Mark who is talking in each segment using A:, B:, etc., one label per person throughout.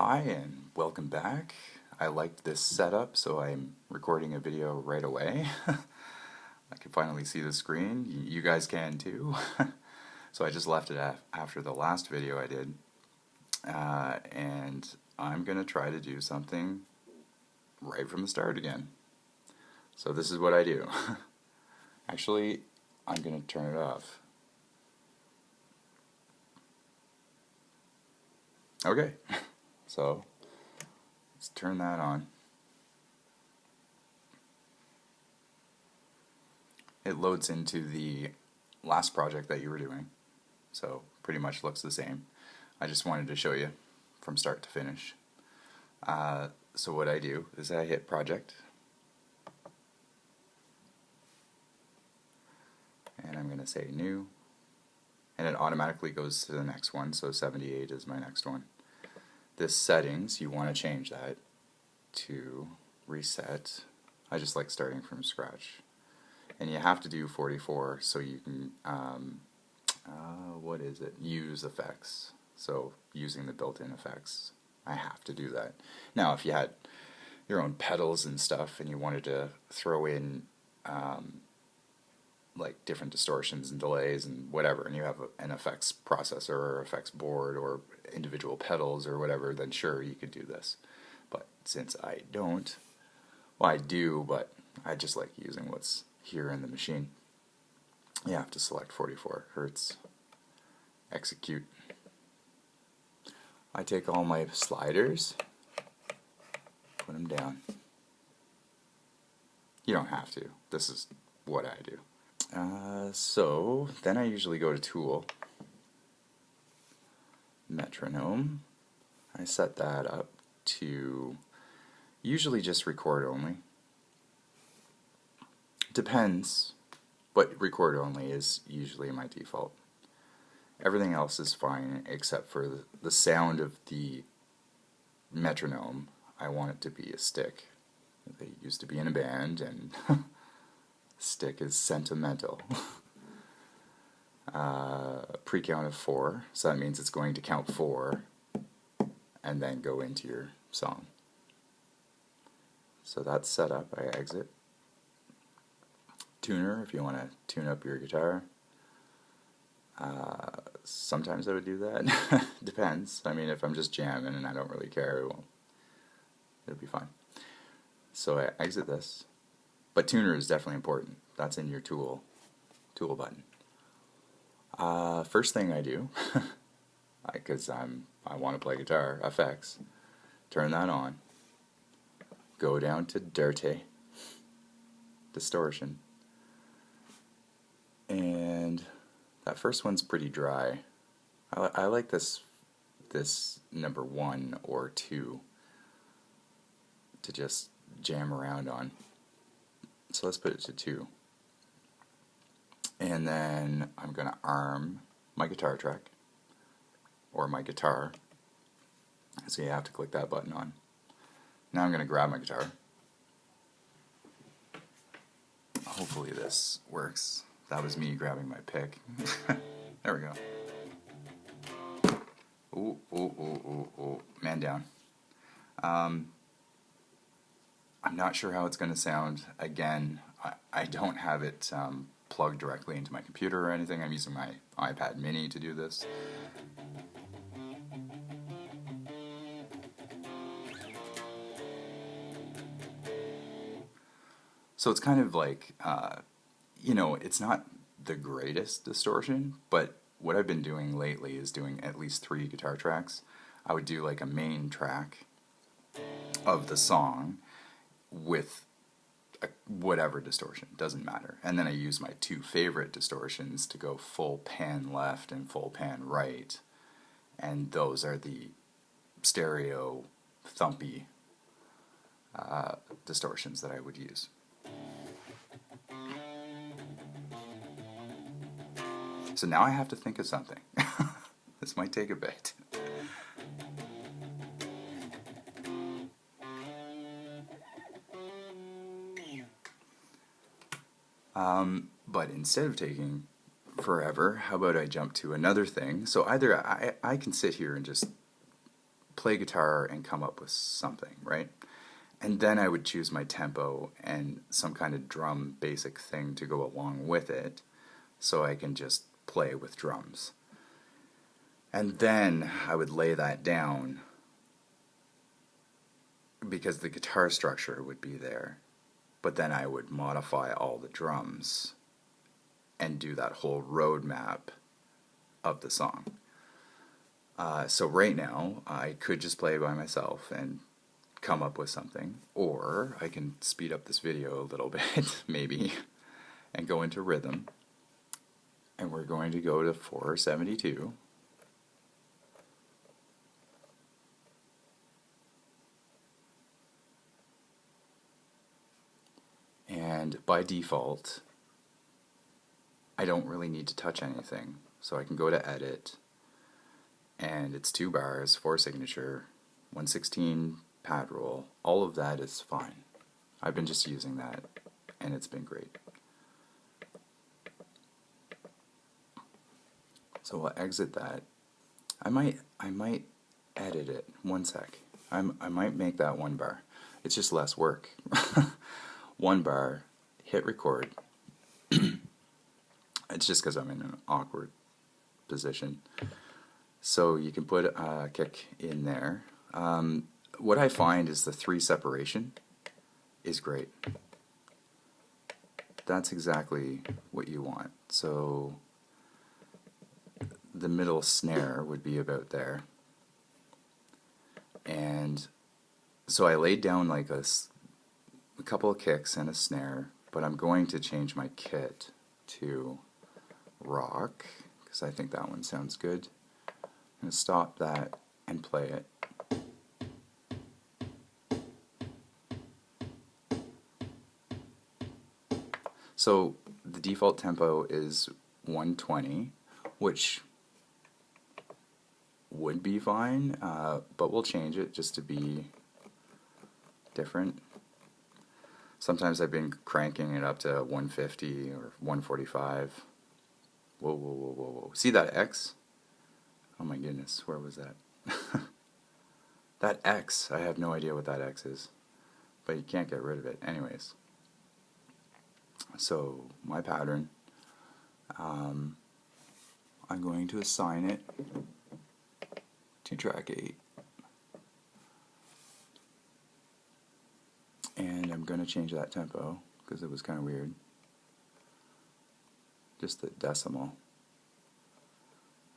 A: Hi and welcome back. I liked this setup, so I'm recording a video right away. I can finally see the screen. You guys can too. So I just left it after the last video I did. And I'm going to try to do something right from the start again. So this is what I do. Actually, I'm going to turn it off. Okay, so let's turn that on. It loads into the last project that you were doing, so pretty much looks the same. I just wanted to show you from start to finish. So what I do is I hit project, and I'm going to say new, and it automatically goes to the next one, so 78 is my next one. This settings, you want to change that to reset. I just like starting from scratch. And you have to do 44 so you can, use effects. So using the built-in effects, I have to do that. Now if you had your own pedals and stuff and you wanted to throw in like different distortions and delays and whatever, and you have an effects processor or effects board or individual pedals or whatever, then sure, you could do this. But since I don't, well, I do, but I just like using what's here in the machine. You have to select 44 Hertz, execute. I take all my sliders, put them down. You don't have to. This is what I do. So then I usually go to Tool, Metronome. I set that up to usually just record only. Depends, but record only is usually my default. Everything else is fine except for the sound of the metronome. I want it to be a stick. They used to be in a band, and stick is sentimental. Pre-count of 4, so that means it's going to count 4 and then go into your song. So that's set up. I exit. Tuner, if you want to tune up your guitar. Sometimes I would do that. Depends. I mean, if I'm just jamming and I don't really care, it'll be fine. So I exit this. But tuner is definitely important. That's in your tool button. First thing I do, because I want to play guitar, effects, turn that on. Go down to dirty, distortion. And that first one's pretty dry. I like this number 1 or 2 to just jam around on. So let's put it to 2. And then I'm going to arm my guitar track, or my guitar. So you have to click that button on. Now I'm going to grab my guitar. Hopefully this works. That was me grabbing my pick. There we go. Ooh, ooh, ooh, ooh, ooh. Man down. I'm not sure how it's going to sound. Again, I don't have it plugged directly into my computer or anything. I'm using my iPad mini to do this. So it's kind of like, it's not the greatest distortion, but what I've been doing lately is doing at least 3 guitar tracks. I would do like a main track of the song with whatever distortion, doesn't matter. And then I use my 2 favorite distortions to go full pan left and full pan right. And those are the stereo thumpy distortions that I would use. So now I have to think of something. This might take a bit. But instead of taking forever, how about I jump to another thing? So either I can sit here and just play guitar and come up with something, right? And then I would choose my tempo and some kind of drum basic thing to go along with it, so I can just play with drums. And then I would lay that down because the guitar structure would be there. But then I would modify all the drums and do that whole roadmap of the song. So right now, I could just play by myself and come up with something, or I can speed up this video a little bit, maybe, and go into rhythm. And we're going to go to 472. And by default, I don't really need to touch anything. So I can go to edit, and it's 2 bars, 4 signature, 116 pad roll. All of that is fine. I've been just using that, and it's been great. So I'll exit that. I might edit it. 1 sec. I might make that 1 bar. It's just less work. 1 bar, hit record. It's just because I'm in an awkward position. So you can put a kick in there. What I find is the 3 separation is great. That's exactly what you want. So the middle snare would be about there. And so I laid down like a couple of kicks and a snare, but I'm going to change my kit to rock because I think that one sounds good. I'm going to stop that and play it. So the default tempo is 120, which would be fine, but we'll change it just to be different. Sometimes I've been cranking it up to 150 or 145. Whoa, whoa, whoa, whoa, whoa. See that X? Oh my goodness, where was that? That X, I have no idea what that X is, but you can't get rid of it. Anyways, so my pattern, I'm going to assign it to track 8. And I'm going to change that tempo because it was kind of weird. Just the decimal.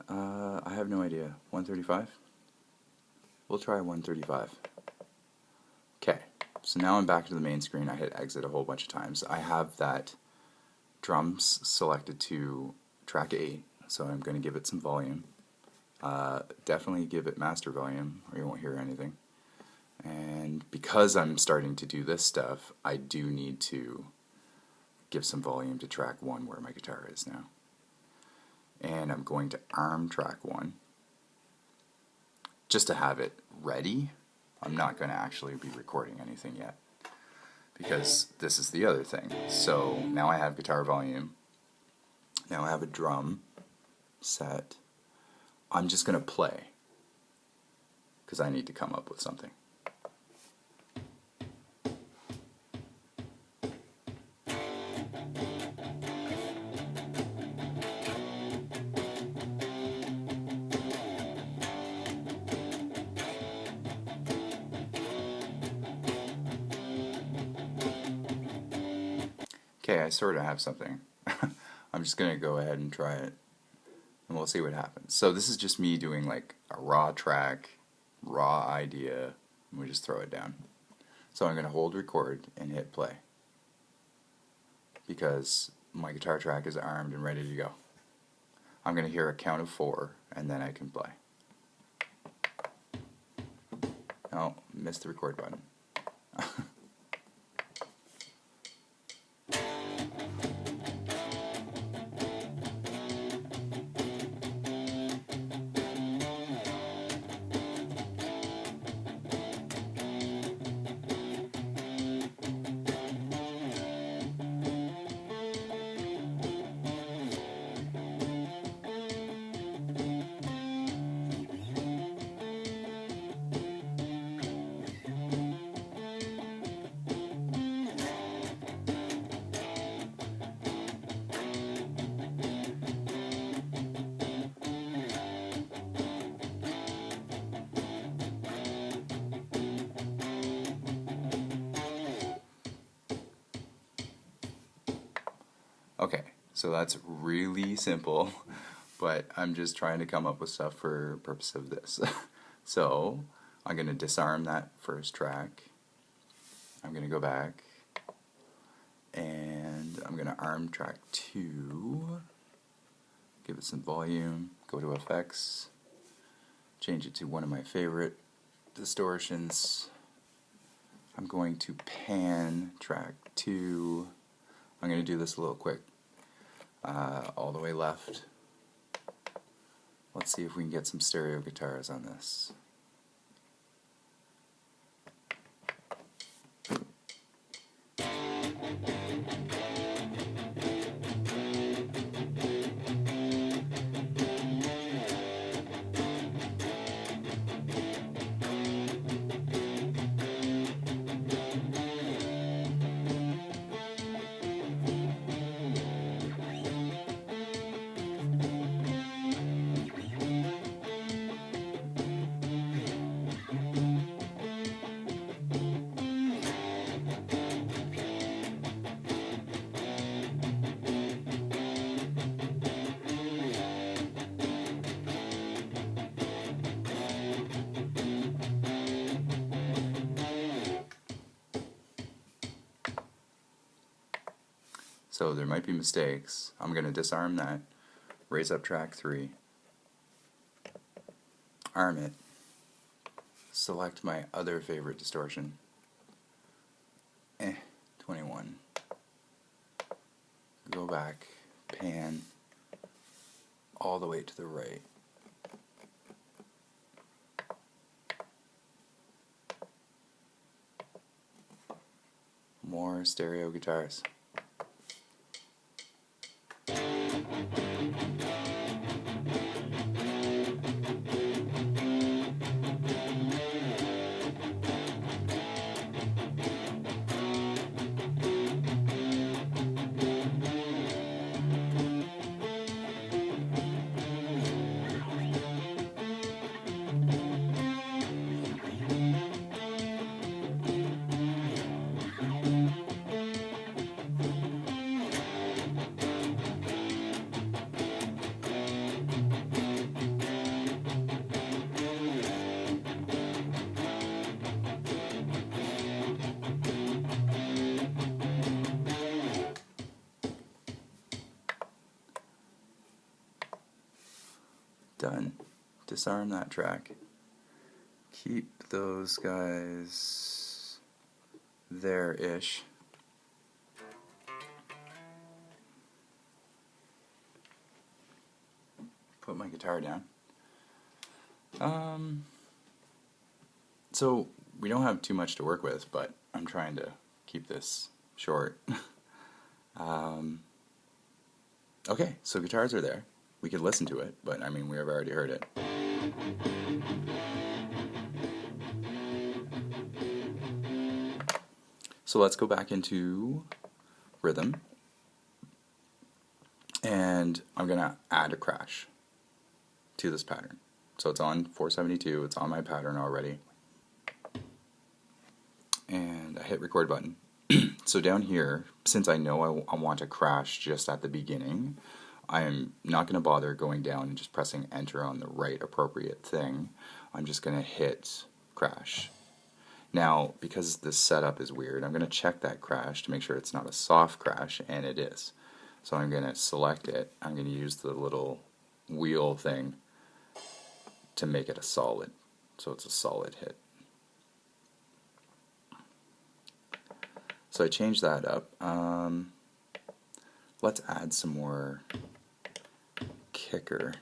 A: I have no idea. 135? We'll try 135. Okay, so now I'm back to the main screen. I hit exit a whole bunch of times. I have that drums selected to track 8, so I'm going to give it some volume. Definitely give it master volume or you won't hear anything. And because I'm starting to do this stuff, I do need to give some volume to track 1 where my guitar is now. And I'm going to arm track 1 just to have it ready. I'm not going to actually be recording anything yet because this is the other thing. So now I have guitar volume. Now I have a drum set. I'm just going to play because I need to come up with something. Okay, I sort of have something. I'm just going to go ahead and try it, and we'll see what happens. So this is just me doing like a raw track, raw idea, and we just throw it down. So I'm going to hold record and hit play because my guitar track is armed and ready to go. I'm going to hear a count of 4, and then I can play. Oh, missed the record button. Okay, so that's really simple, but I'm just trying to come up with stuff for purpose of this. So I'm going to disarm that first track. I'm going to go back, and I'm going to arm track 2, give it some volume, go to effects, change it to one of my favorite distortions. I'm going to pan track 2. I'm going to do this a little quick. All the way left. Let's see if we can get some stereo guitars on this. So there might be mistakes. I'm going to disarm that, raise up track 3, arm it, select my other favorite distortion, 21, go back, pan, all the way to the right. More stereo guitars. Done. Disarm that track. Keep those guys there-ish. Put my guitar down. So we don't have too much to work with, but I'm trying to keep this short. Okay, so guitars are there. We could listen to it, but I mean, we have already heard it. So let's go back into rhythm, and I'm going to add a crash to this pattern. So it's on 472, it's on my pattern already, and I hit record button. So down here, since I know I want to crash just at the beginning, I am not going to bother going down and just pressing enter on the right appropriate thing. I'm just going to hit crash. Now, because this setup is weird, I'm going to check that crash to make sure it's not a soft crash, and it is. So I'm going to select it. I'm going to use the little wheel thing to make it a solid. So it's a solid hit. So I changed that up. Let's add some more kicker.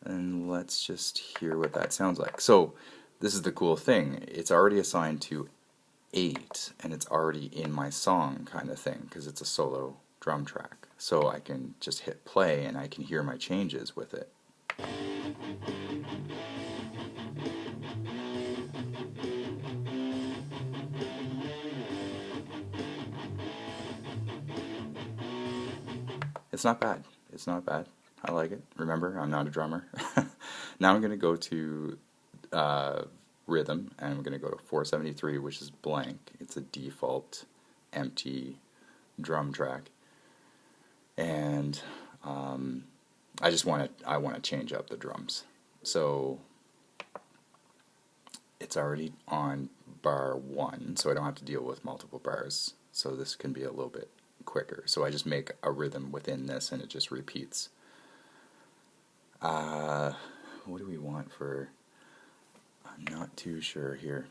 A: And let's just hear what that sounds like. So this is the cool thing. It's already assigned to 8, and it's already in my song kind of thing, because it's a solo drum track. So I can just hit play, and I can hear my changes with it. It's not bad. It's not bad. I like it. Remember, I'm not a drummer. Now I'm going to go to rhythm, and I'm going to go to 473, which is blank. It's a default empty drum track, and I want to change up the drums. So it's already on bar 1, so I don't have to deal with multiple bars. So this can be a little bit quicker. So I just make a rhythm within this, and it just repeats. What do we want for? I'm not too sure here.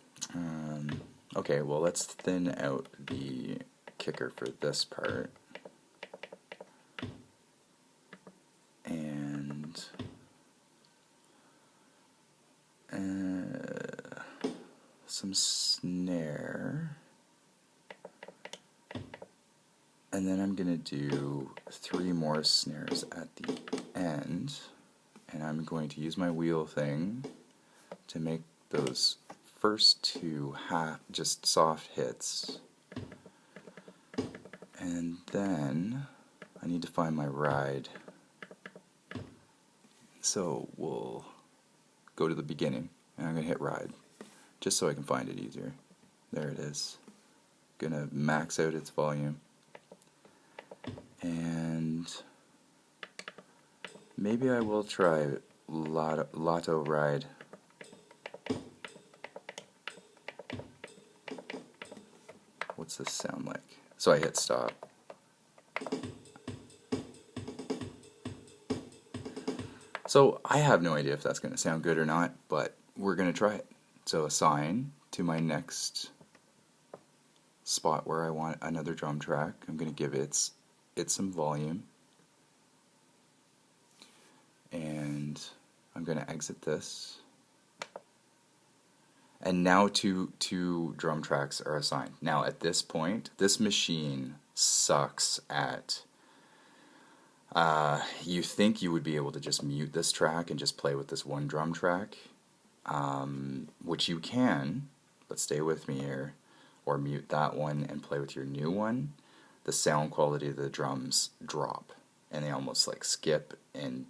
A: Okay, well, let's thin out the kicker for this part. And some snare. And then I'm going to do 3 more snares at the end. And I'm going to use my wheel thing to make those first 2 just soft hits. And then I need to find my ride. So we'll go to the beginning, and I'm going to hit ride, just so I can find it easier. There it is. Going to max out its volume. And maybe I will try Lotto Ride. What's this sound like? So I hit stop. So I have no idea if that's going to sound good or not, but we're going to try it. So assign to my next spot where I want another drum track. I'm going to give it some volume. And I'm going to exit this. And now two drum tracks are assigned. Now at this point, this machine sucks at... you think you would be able to just mute this track and just play with this one drum track, which you can, but stay with me here, or mute that one and play with your new one. The sound quality of the drums drop, and they almost like skip and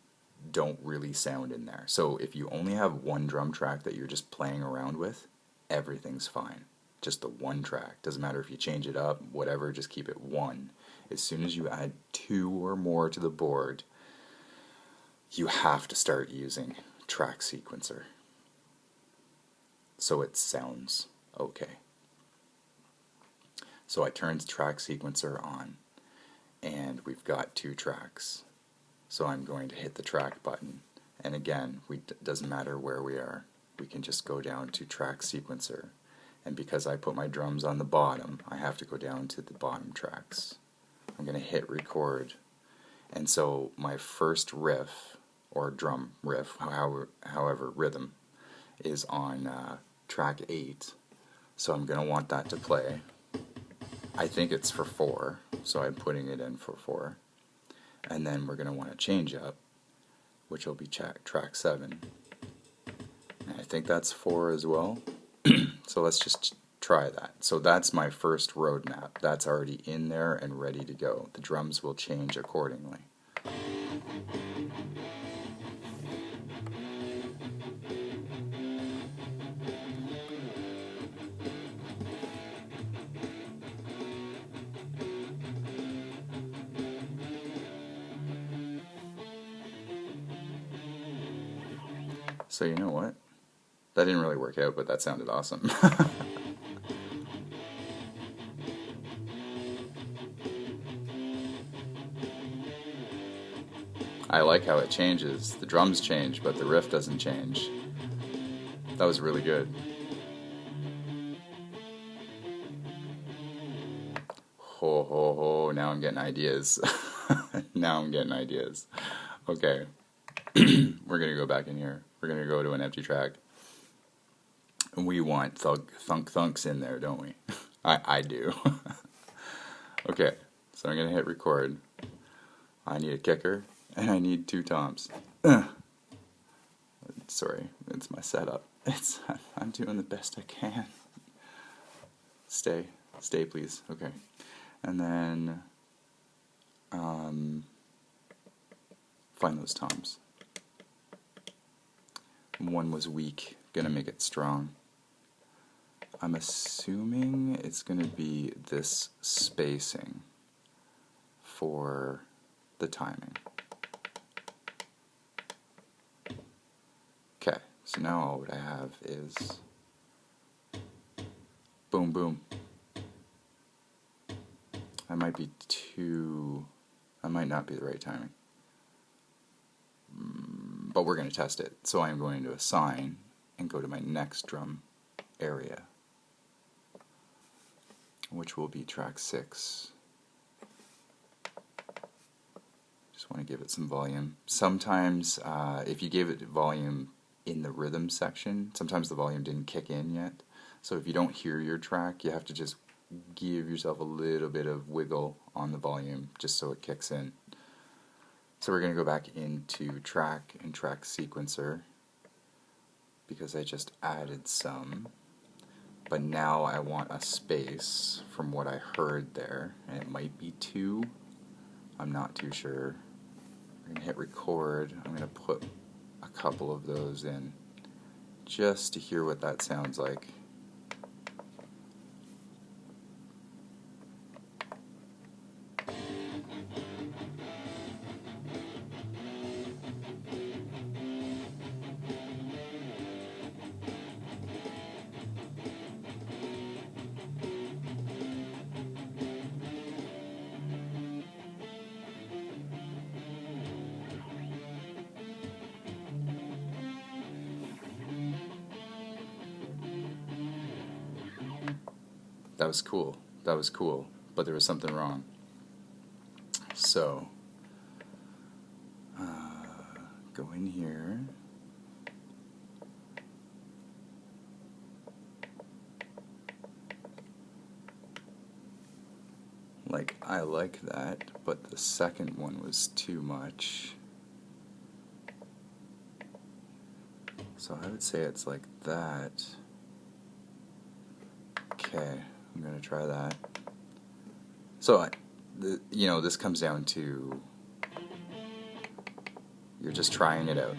A: don't really sound in there. So if you only have one drum track that you're just playing around with, everything's fine. Just the one track. Doesn't matter if you change it up, whatever, just keep it one. As soon as you add 2 or more to the board, you have to start using track sequencer, so it sounds okay. So I turned track sequencer on, and we've got 2 tracks. So I'm going to hit the track button, and again, doesn't matter where we are, we can just go down to track sequencer, and because I put my drums on the bottom, I have to go down to the bottom tracks. I'm going to hit record, and so my first riff, or drum riff, however rhythm, is on track 8, so I'm going to want that to play. I think it's for 4, so I'm putting it in for 4, and then we're going to want to change up, which will be track 7, and I think that's 4 as well, so let's just try that. So that's my first roadmap. That's already in there and ready to go. The drums will change accordingly. So you know what? That didn't really work out, but that sounded awesome. I like how it changes. The drums change, but the riff doesn't change. That was really good. Ho ho ho, now I'm getting ideas. Now I'm getting ideas. Okay. We're going to go back in here. We're going to go to an empty track. We want thunk thunks in there, don't we? I do. Okay, so I'm going to hit record. I need a kicker, and I need 2 toms. Sorry, it's my setup. I'm doing the best I can. Stay please. Okay. And then find those toms. One was weak, gonna make it strong. I'm assuming it's going to be this spacing for the timing. Okay, so now all what I have is boom, boom. That might be that might not be the right timing. But we're going to test it. So I'm going to assign and go to my next drum area, which will be track 6. Just want to give it some volume. Sometimes, if you gave it volume in the rhythm section, sometimes the volume didn't kick in yet. So if you don't hear your track, you have to just give yourself a little bit of wiggle on the volume just so it kicks in. So we're going to go back into track and track sequencer because I just added some. But now I want a space from what I heard there, and it might be 2. I'm not too sure. We're going to hit record. I'm going to put a couple of those in just to hear what that sounds like. That was cool. That was cool. But there was something wrong. So, go in here. Like, I like that, but the second one was too much. So I would say it's like that. Okay, I'm gonna try that. So, this comes down to you're just trying it out.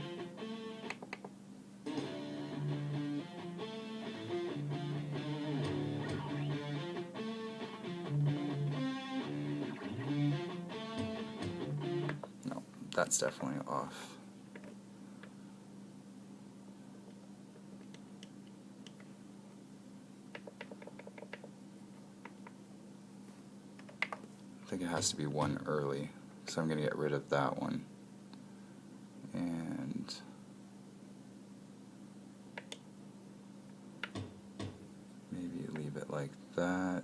A: No, that's definitely off. I think it has to be one early, so I'm going to get rid of that one. And maybe leave it like that.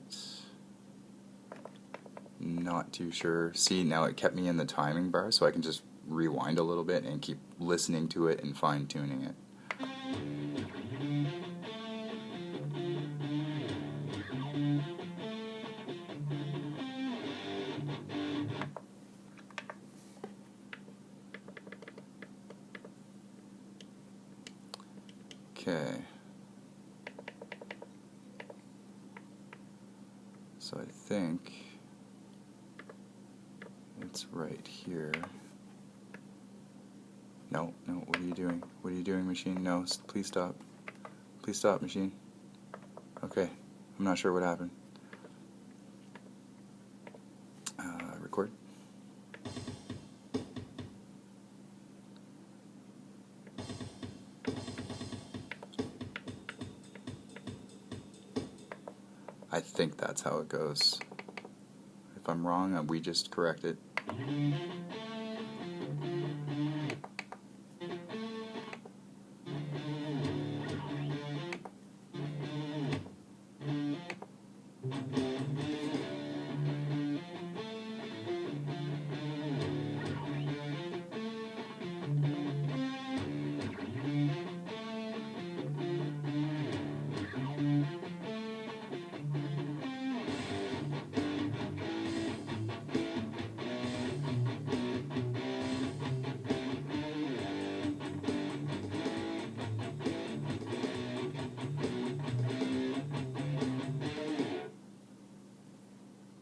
A: Not too sure. See, now it kept me in the timing bar, so I can just rewind a little bit and keep listening to it and fine-tuning it. Okay. So I think it's right here. No, what are you doing? What are you doing, machine? No, please stop. Please stop, machine. Okay, I'm not sure what happened. Record. I think that's how it goes. If I'm wrong, we just correct it.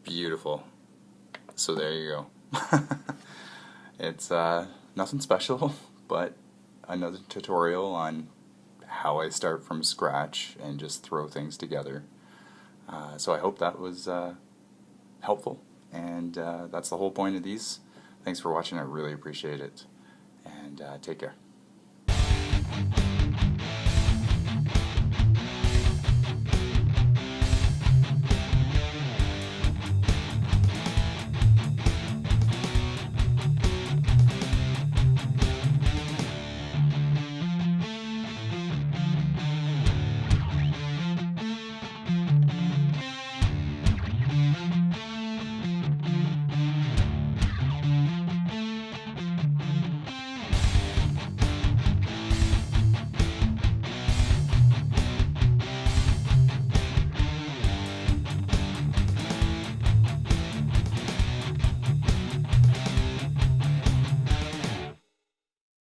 A: Beautiful. So there you go. It's nothing special, but another tutorial on how I start from scratch and just throw things together. So I hope that was helpful, and that's the whole point of these. Thanks for watching. I really appreciate it, and take care.